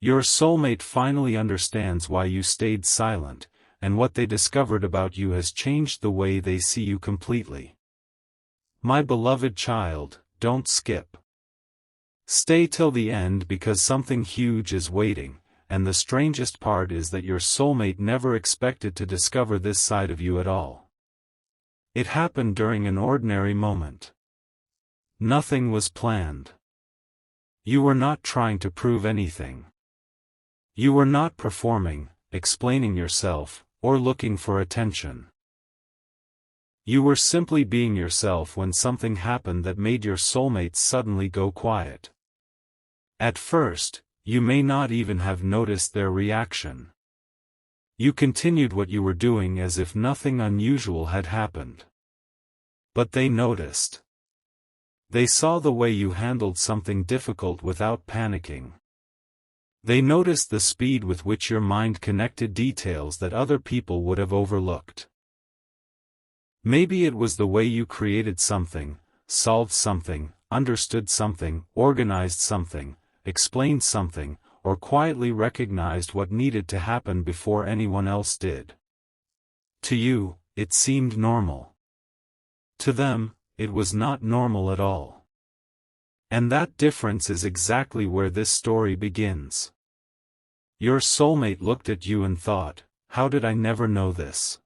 Your soulmate finally understands why you stayed silent, and what they discovered about you has changed the way they see you completely. My beloved child, don't skip. Stay till the end because something huge is waiting, and the strangest part is that your soulmate never expected to discover this side of you at all. It happened during an ordinary moment. Nothing was planned. You were not trying to prove anything. You were not performing, explaining yourself, or looking for attention. You were simply being yourself when something happened that made your soulmate suddenly go quiet. At first, you may not even have noticed their reaction. You continued what you were doing as if nothing unusual had happened. But they noticed. They saw the way you handled something difficult without panicking. They noticed the speed with which your mind connected details that other people would have overlooked. Maybe it was the way you created something, solved something, understood something, organized something, explained something, or quietly recognized what needed to happen before anyone else did. To you, it seemed normal. To them, it was not normal at all. And that difference is exactly where this story begins. Your soulmate looked at you and thought, how did I never know this?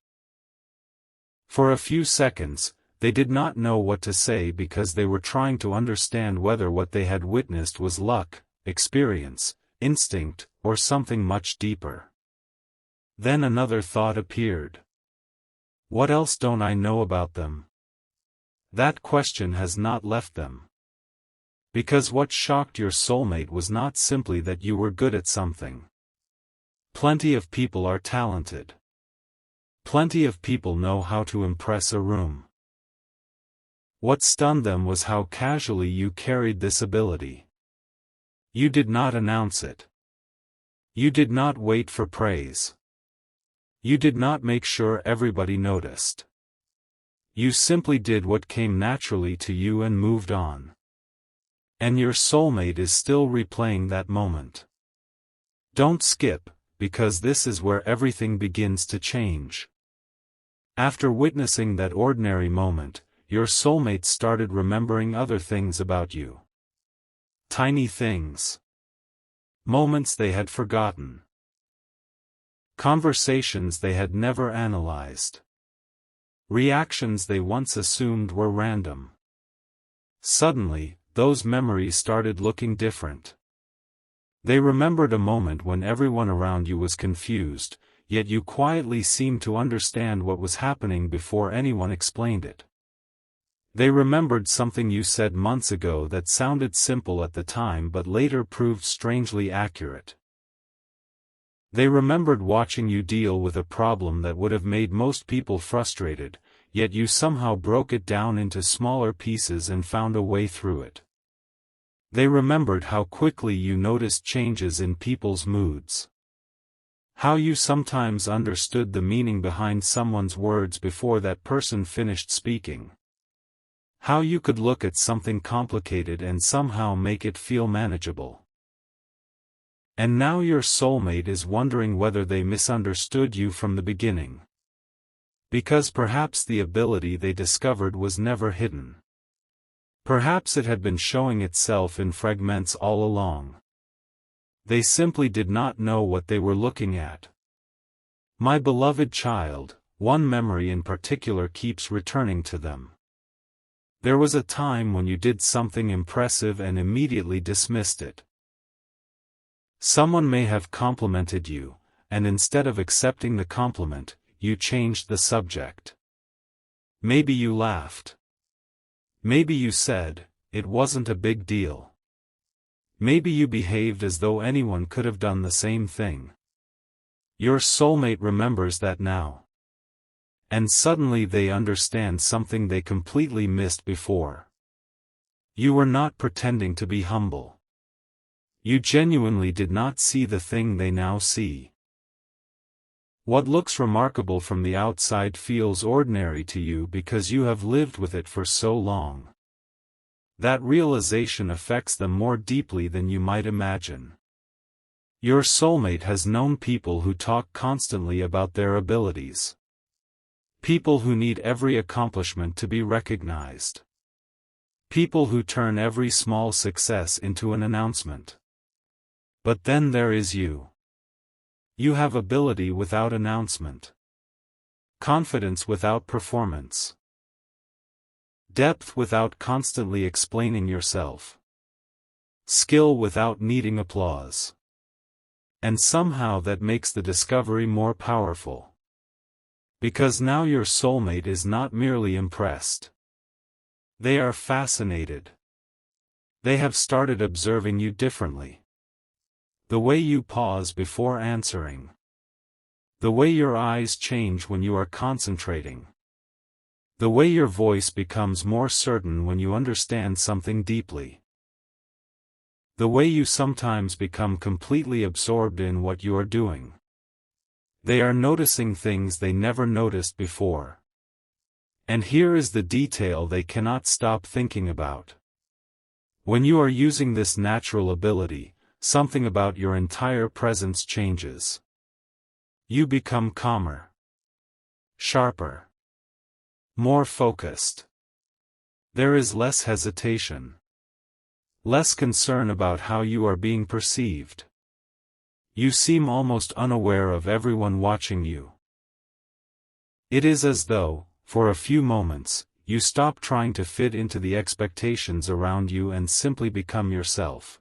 For a few seconds, they did not know what to say because they were trying to understand whether what they had witnessed was luck, experience, instinct, or something much deeper. Then another thought appeared. What else don't I know about them? That question has not left them. Because what shocked your soulmate was not simply that you were good at something. Plenty of people are talented. Plenty of people know how to impress a room. What stunned them was how casually you carried this ability. You did not announce it. You did not wait for praise. You did not make sure everybody noticed. You simply did what came naturally to you and moved on. And your soulmate is still replaying that moment. Don't skip, because this is where everything begins to change. After witnessing that ordinary moment, your soulmate started remembering other things about you. Tiny things. Moments they had forgotten. Conversations they had never analyzed. Reactions they once assumed were random. Suddenly, those memories started looking different. They remembered a moment when everyone around you was confused, yet you quietly seemed to understand what was happening before anyone explained it. They remembered something you said months ago that sounded simple at the time but later proved strangely accurate. They remembered watching you deal with a problem that would have made most people frustrated, yet you somehow broke it down into smaller pieces and found a way through it. They remembered how quickly you noticed changes in people's moods. How you sometimes understood the meaning behind someone's words before that person finished speaking. How you could look at something complicated and somehow make it feel manageable. And now your soulmate is wondering whether they misunderstood you from the beginning. Because perhaps the ability they discovered was never hidden. Perhaps it had been showing itself in fragments all along. They simply did not know what they were looking at. My beloved child, one memory in particular keeps returning to them. There was a time when you did something impressive and immediately dismissed it. Someone may have complimented you, and instead of accepting the compliment, you changed the subject. Maybe you laughed. Maybe you said, it wasn't a big deal. Maybe you behaved as though anyone could have done the same thing. Your soulmate remembers that now. And suddenly they understand something they completely missed before. You were not pretending to be humble. You genuinely did not see the thing they now see. What looks remarkable from the outside feels ordinary to you because you have lived with it for so long. That realization affects them more deeply than you might imagine. Your soulmate has known people who talk constantly about their abilities. People who need every accomplishment to be recognized. People who turn every small success into an announcement. But then there is you. You have ability without announcement. Confidence without performance. Depth without constantly explaining yourself. Skill without needing applause. And somehow that makes the discovery more powerful. Because now your soulmate is not merely impressed. They are fascinated. They have started observing you differently. The way you pause before answering. The way your eyes change when you are concentrating. The way your voice becomes more certain when you understand something deeply. The way you sometimes become completely absorbed in what you are doing. They are noticing things they never noticed before. And here is the detail they cannot stop thinking about. When you are using this natural ability, something about your entire presence changes. You become calmer. Sharper. More focused. There is less hesitation. Less concern about how you are being perceived. You seem almost unaware of everyone watching you. It is as though, for a few moments, you stop trying to fit into the expectations around you and simply become yourself.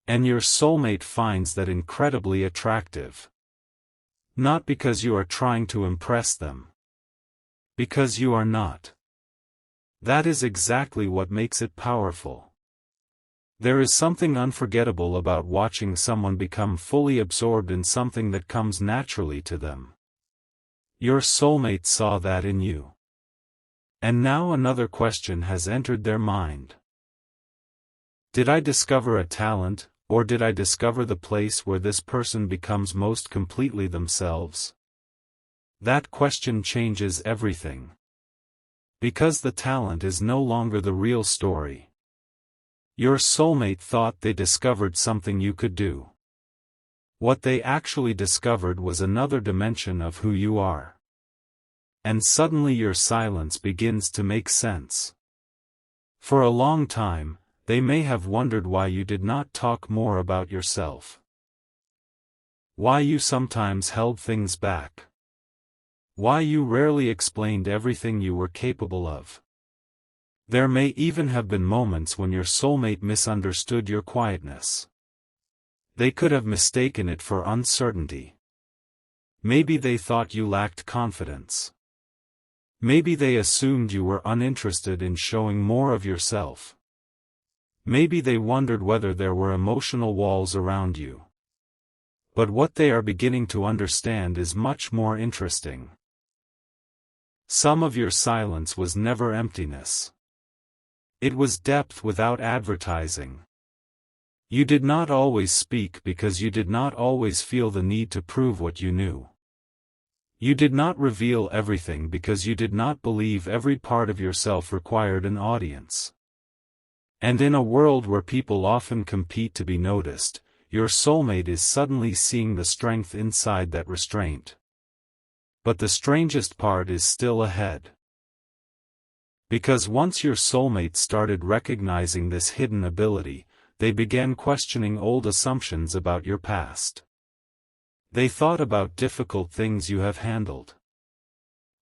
And your soulmate finds that incredibly attractive. Not because you are trying to impress them. Because you are not. That is exactly what makes it powerful. There is something unforgettable about watching someone become fully absorbed in something that comes naturally to them. Your soulmate saw that in you. And now another question has entered their mind. Did I discover a talent, or did I discover the place where this person becomes most completely themselves? That question changes everything. Because the talent is no longer the real story. Your soulmate thought they discovered something you could do. What they actually discovered was another dimension of who you are. And suddenly your silence begins to make sense. For a long time, they may have wondered why you did not talk more about yourself. Why you sometimes held things back. Why you rarely explained everything you were capable of. There may even have been moments when your soulmate misunderstood your quietness. They could have mistaken it for uncertainty. Maybe they thought you lacked confidence. Maybe they assumed you were uninterested in showing more of yourself. Maybe they wondered whether there were emotional walls around you. But what they are beginning to understand is much more interesting. Some of your silence was never emptiness. It was depth without advertising. You did not always speak because you did not always feel the need to prove what you knew. You did not reveal everything because you did not believe every part of yourself required an audience. And in a world where people often compete to be noticed, your soulmate is suddenly seeing the strength inside that restraint. But the strangest part is still ahead. Because once your soulmate started recognizing this hidden ability, they began questioning old assumptions about your past. They thought about difficult things you have handled.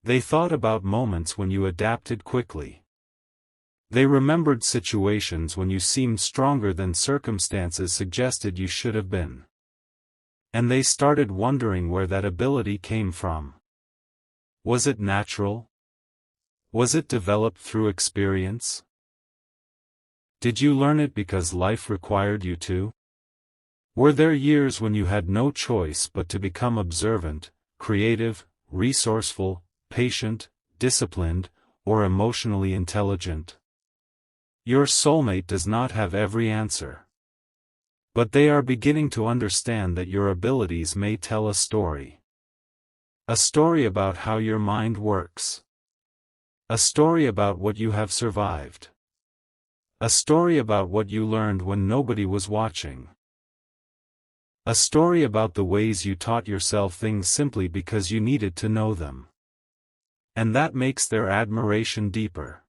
They thought about moments when you adapted quickly. They remembered situations when you seemed stronger than circumstances suggested you should have been. And they started wondering where that ability came from. Was it natural? Was it developed through experience? Did you learn it because life required you to? Were there years when you had no choice but to become observant, creative, resourceful, patient, disciplined, or emotionally intelligent? Your soulmate does not have every answer. But they are beginning to understand that your abilities may tell a story. A story about how your mind works. A story about what you have survived. A story about what you learned when nobody was watching. A story about the ways you taught yourself things simply because you needed to know them. And that makes their admiration deeper.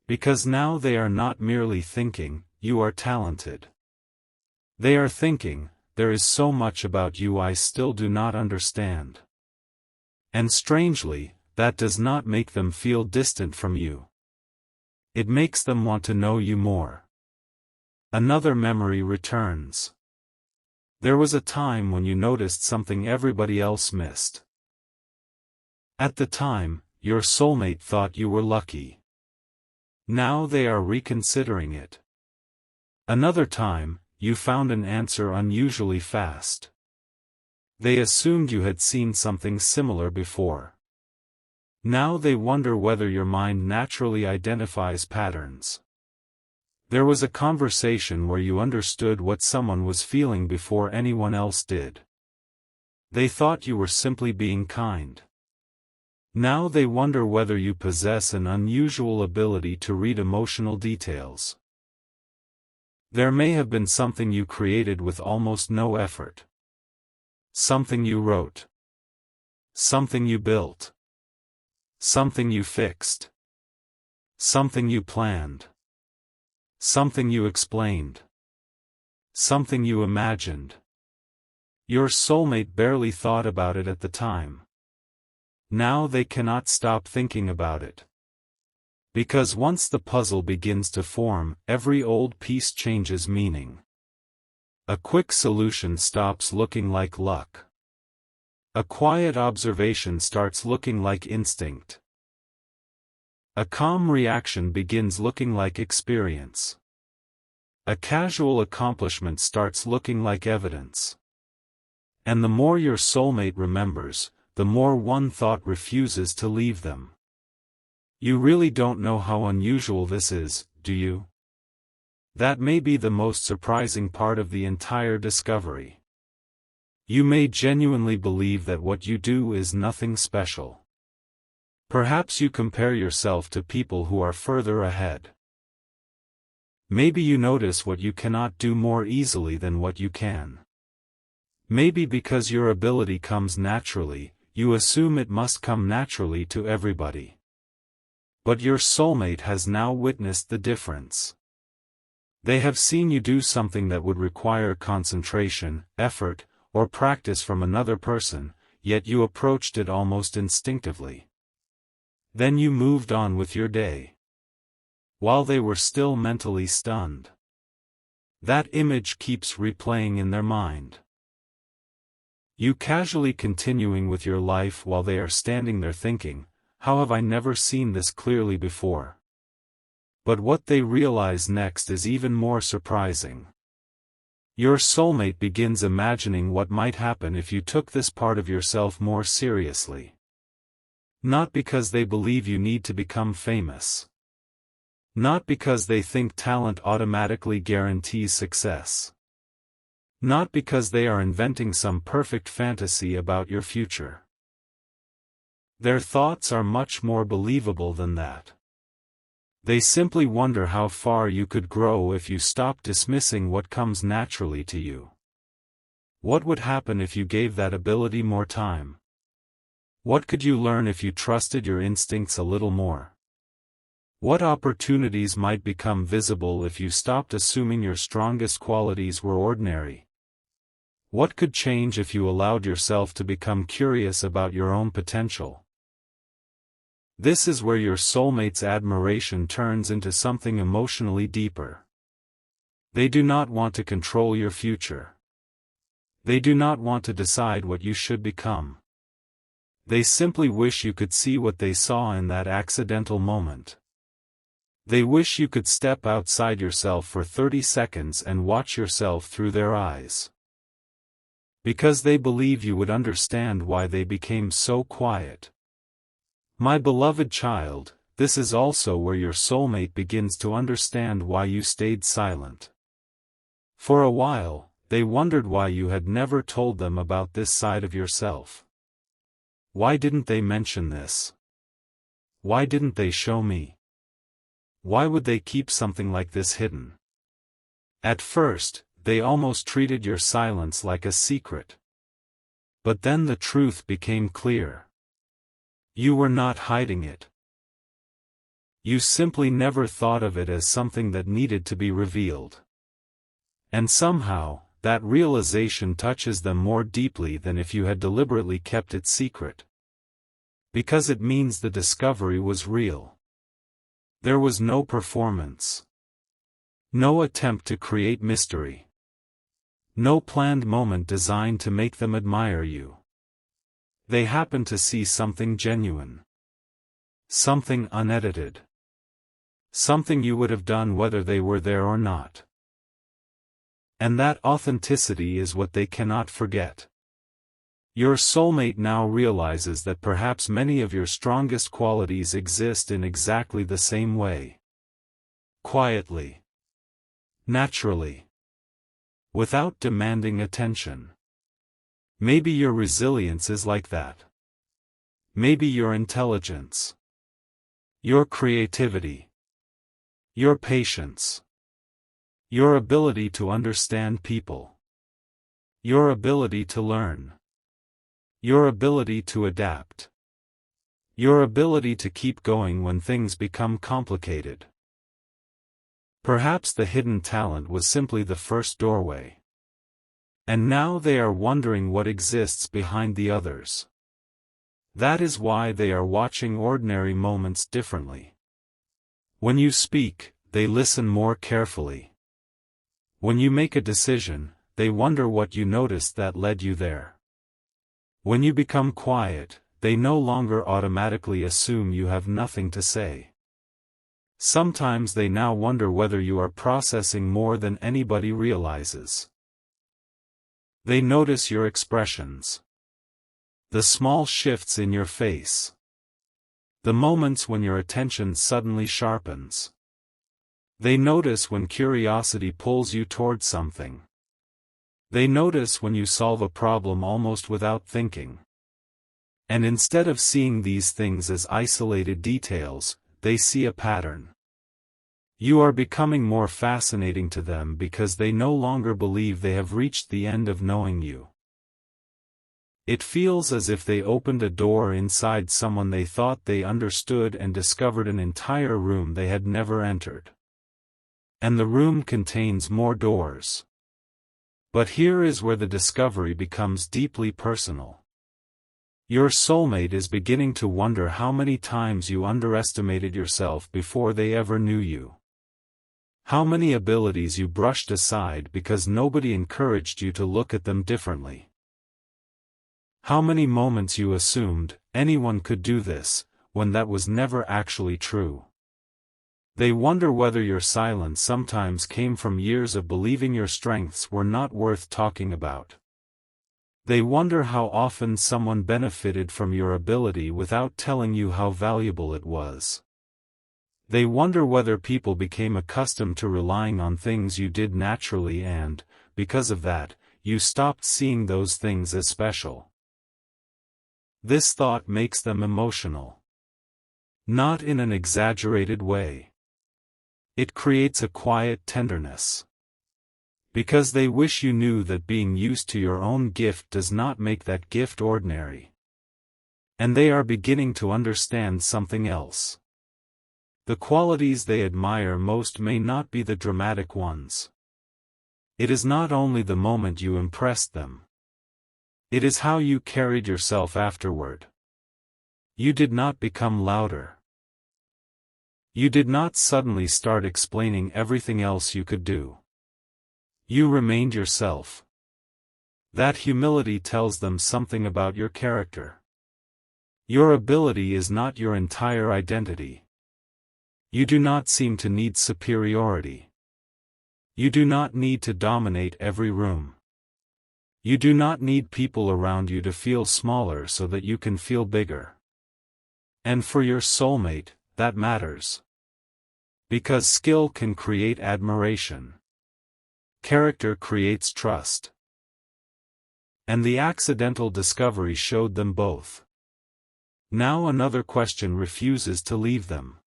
Because now they are not merely thinking, you are talented. They are thinking, there is so much about you I still do not understand. And strangely, that does not make them feel distant from you. It makes them want to know you more. Another memory returns. There was a time when you noticed something everybody else missed. At the time, your soulmate thought you were lucky. Now they are reconsidering it. Another time, you found an answer unusually fast. They assumed you had seen something similar before. Now they wonder whether your mind naturally identifies patterns. There was a conversation where you understood what someone was feeling before anyone else did. They thought you were simply being kind. Now they wonder whether you possess an unusual ability to read emotional details. There may have been something you created with almost no effort. Something you wrote. Something you built. Something you fixed. Something you planned. Something you explained. Something you imagined. Your soulmate barely thought about it at the time. Now they cannot stop thinking about it. Because once the puzzle begins to form, every old piece changes meaning. A quick solution stops looking like luck. A quiet observation starts looking like instinct. A calm reaction begins looking like experience. A casual accomplishment starts looking like evidence. And the more your soulmate remembers, the more one thought refuses to leave them. You really don't know how unusual this is, do you? That may be the most surprising part of the entire discovery. You may genuinely believe that what you do is nothing special. Perhaps you compare yourself to people who are further ahead. Maybe you notice what you cannot do more easily than what you can. Maybe because your ability comes naturally, you assume it must come naturally to everybody. But your soulmate has now witnessed the difference. They have seen you do something that would require concentration, effort, or practice from another person, yet you approached it almost instinctively. Then you moved on with your day. While they were still mentally stunned. That image keeps replaying in their mind. You casually continuing with your life while they are standing there thinking, how have I never seen this clearly before? But what they realize next is even more surprising. Your soulmate begins imagining what might happen if you took this part of yourself more seriously. Not because they believe you need to become famous. Not because they think talent automatically guarantees success. Not because they are inventing some perfect fantasy about your future. Their thoughts are much more believable than that. They simply wonder how far you could grow if you stopped dismissing what comes naturally to you. What would happen if you gave that ability more time? What could you learn if you trusted your instincts a little more? What opportunities might become visible if you stopped assuming your strongest qualities were ordinary? What could change if you allowed yourself to become curious about your own potential? This is where your soulmate's admiration turns into something emotionally deeper. They do not want to control your future. They do not want to decide what you should become. They simply wish you could see what they saw in that accidental moment. They wish you could step outside yourself for 30 seconds and watch yourself through their eyes. Because they believe you would understand why they became so quiet. My beloved child, this is also where your soulmate begins to understand why you stayed silent. For a while, they wondered why you had never told them about this side of yourself. Why didn't they mention this? Why didn't they show me? Why would they keep something like this hidden? At first, they almost treated your silence like a secret. But then the truth became clear. You were not hiding it. You simply never thought of it as something that needed to be revealed. And somehow, that realization touches them more deeply than if you had deliberately kept it secret. Because it means the discovery was real. There was no performance. No attempt to create mystery. No planned moment designed to make them admire you. They happened to see something genuine. Something unedited. Something you would have done whether they were there or not. And that authenticity is what they cannot forget. Your soulmate now realizes that perhaps many of your strongest qualities exist in exactly the same way. Quietly. Naturally. Without demanding attention. Maybe your resilience is like that. Maybe your intelligence. Your creativity. Your patience. Your ability to understand people. Your ability to learn. Your ability to adapt. Your ability to keep going when things become complicated. Perhaps the hidden talent was simply the first doorway. And now they are wondering what exists behind the others. That is why they are watching ordinary moments differently. When you speak, they listen more carefully. When you make a decision, they wonder what you noticed that led you there. When you become quiet, they no longer automatically assume you have nothing to say. Sometimes they now wonder whether you are processing more than anybody realizes. They notice your expressions. The small shifts in your face. The moments when your attention suddenly sharpens. They notice when curiosity pulls you toward something. They notice when you solve a problem almost without thinking. And instead of seeing these things as isolated details, they see a pattern. You are becoming more fascinating to them because they no longer believe they have reached the end of knowing you. It feels as if they opened a door inside someone they thought they understood and discovered an entire room they had never entered. And the room contains more doors. But here is where the discovery becomes deeply personal. Your soulmate is beginning to wonder how many times you underestimated yourself before they ever knew you. How many abilities you brushed aside because nobody encouraged you to look at them differently. How many moments you assumed, anyone could do this, when that was never actually true. They wonder whether your silence sometimes came from years of believing your strengths were not worth talking about. They wonder how often someone benefited from your ability without telling you how valuable it was. They wonder whether people became accustomed to relying on things you did naturally and, because of that, you stopped seeing those things as special. This thought makes them emotional. Not in an exaggerated way. It creates a quiet tenderness. Because they wish you knew that being used to your own gift does not make that gift ordinary. And they are beginning to understand something else. The qualities they admire most may not be the dramatic ones. It is not only the moment you impressed them. It is how you carried yourself afterward. You did not become louder. You did not suddenly start explaining everything else you could do. You remained yourself. That humility tells them something about your character. Your ability is not your entire identity. You do not seem to need superiority. You do not need to dominate every room. You do not need people around you to feel smaller so that you can feel bigger. And for your soulmate, that matters. Because skill can create admiration. Character creates trust. And the accidental discovery showed them both. Now another question refuses to leave them.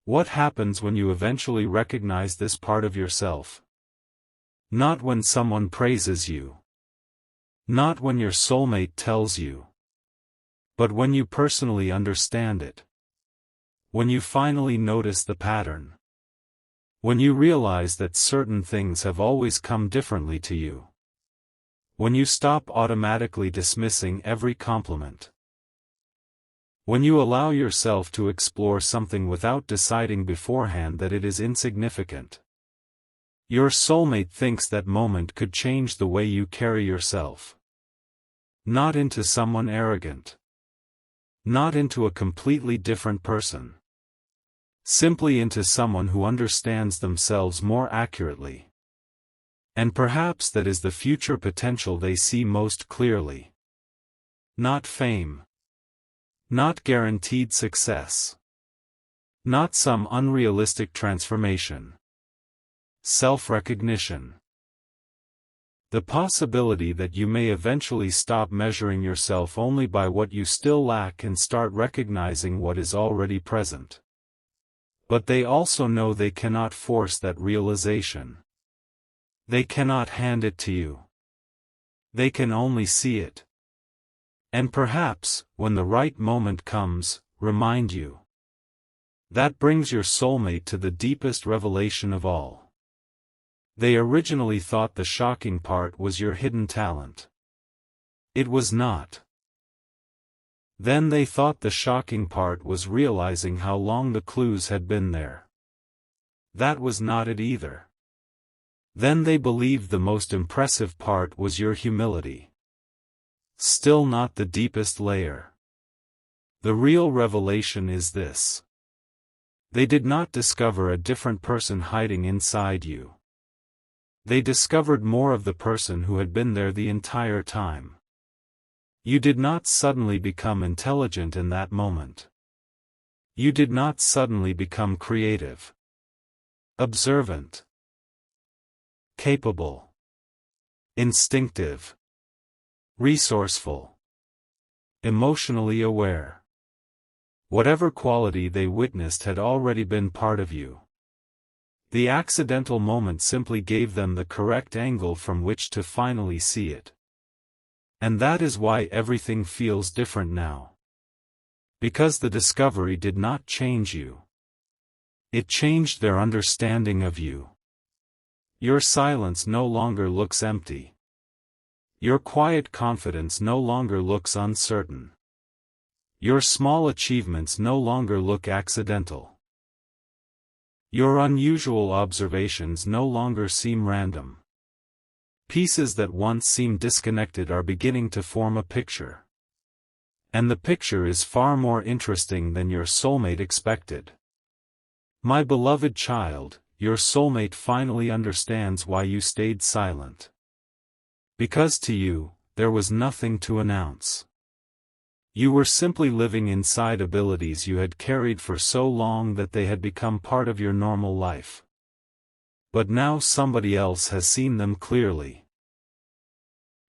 What happens when you eventually recognize this part of yourself? Not when someone praises you. Not when your soulmate tells you. But when you personally understand it. When you finally notice the pattern. When you realize that certain things have always come differently to you. When you stop automatically dismissing every compliment. When you allow yourself to explore something without deciding beforehand that it is insignificant. Your soulmate thinks that moment could change the way you carry yourself. Not into someone arrogant. Not into a completely different person. Simply into someone who understands themselves more accurately. And perhaps that is the future potential they see most clearly. Not fame. Not guaranteed success. Not some unrealistic transformation. Self-recognition. The possibility that you may eventually stop measuring yourself only by what you still lack and start recognizing what is already present. But they also know they cannot force that realization. They cannot hand it to you. They can only see it. And perhaps, when the right moment comes, remind you. That brings your soulmate to the deepest revelation of all. They originally thought the shocking part was your hidden talent. It was not. Then they thought the shocking part was realizing how long the clues had been there. That was not it either. Then they believed the most impressive part was your humility. Still not the deepest layer. The real revelation is this. They did not discover a different person hiding inside you. They discovered more of the person who had been there the entire time. You did not suddenly become intelligent in that moment. You did not suddenly become creative. Observant. Capable. Instinctive. Resourceful. Emotionally aware. Whatever quality they witnessed had already been part of you. The accidental moment simply gave them the correct angle from which to finally see it. And that is why everything feels different now. Because the discovery did not change you. It changed their understanding of you. Your silence no longer looks empty. Your quiet confidence no longer looks uncertain. Your small achievements no longer look accidental. Your unusual observations no longer seem random. Pieces that once seemed disconnected are beginning to form a picture. And the picture is far more interesting than your soulmate expected. My beloved child, your soulmate finally understands why you stayed silent. Because to you, there was nothing to announce. You were simply living inside abilities you had carried for so long that they had become part of your normal life. But now somebody else has seen them clearly.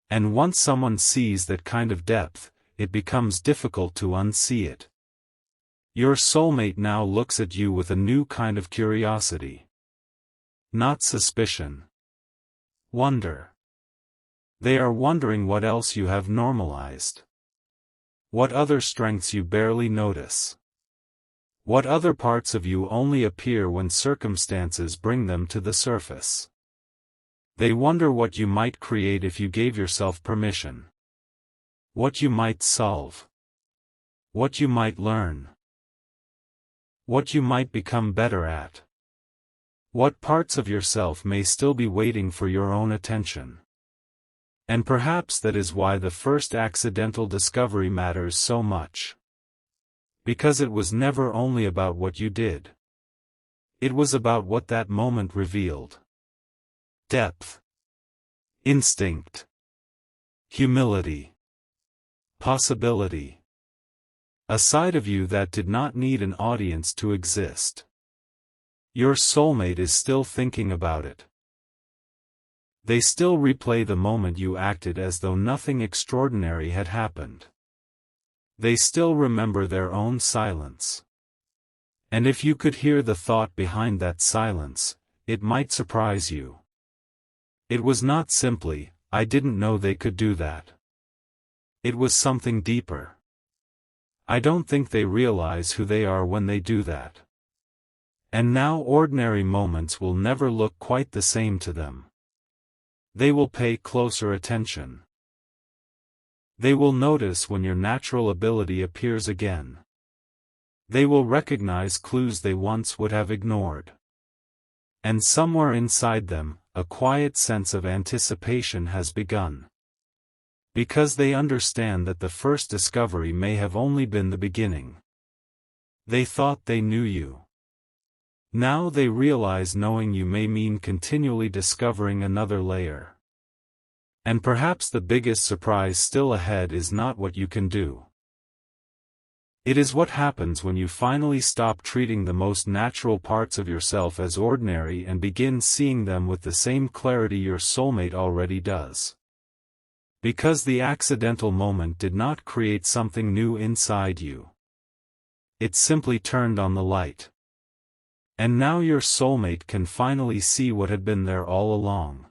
And once someone sees that kind of depth, it becomes difficult to unsee it. Your soulmate now looks at you with a new kind of curiosity. Not suspicion. Wonder. They are wondering what else you have normalized. What other strengths you barely notice. What other parts of you only appear when circumstances bring them to the surface. They wonder what you might create if you gave yourself permission. What you might solve. What you might learn. What you might become better at. What parts of yourself may still be waiting for your own attention. And perhaps that is why the first accidental discovery matters so much. Because it was never only about what you did. It was about what that moment revealed. Depth. Instinct. Humility. Possibility. A side of you that did not need an audience to exist. Your soulmate is still thinking about it. They still replay the moment you acted as though nothing extraordinary had happened. They still remember their own silence. And if you could hear the thought behind that silence, it might surprise you. It was not simply, "I didn't know they could do that." It was something deeper. "I don't think they realize who they are when they do that." And now ordinary moments will never look quite the same to them. They will pay closer attention. They will notice when your natural ability appears again. They will recognize clues they once would have ignored. And somewhere inside them, a quiet sense of anticipation has begun. Because they understand that the first discovery may have only been the beginning. They thought they knew you. Now they realize knowing you may mean continually discovering another layer. And perhaps the biggest surprise still ahead is not what you can do. It is what happens when you finally stop treating the most natural parts of yourself as ordinary and begin seeing them with the same clarity your soulmate already does. Because the accidental moment did not create something new inside you. It simply turned on the light. And now your soulmate can finally see what had been there all along.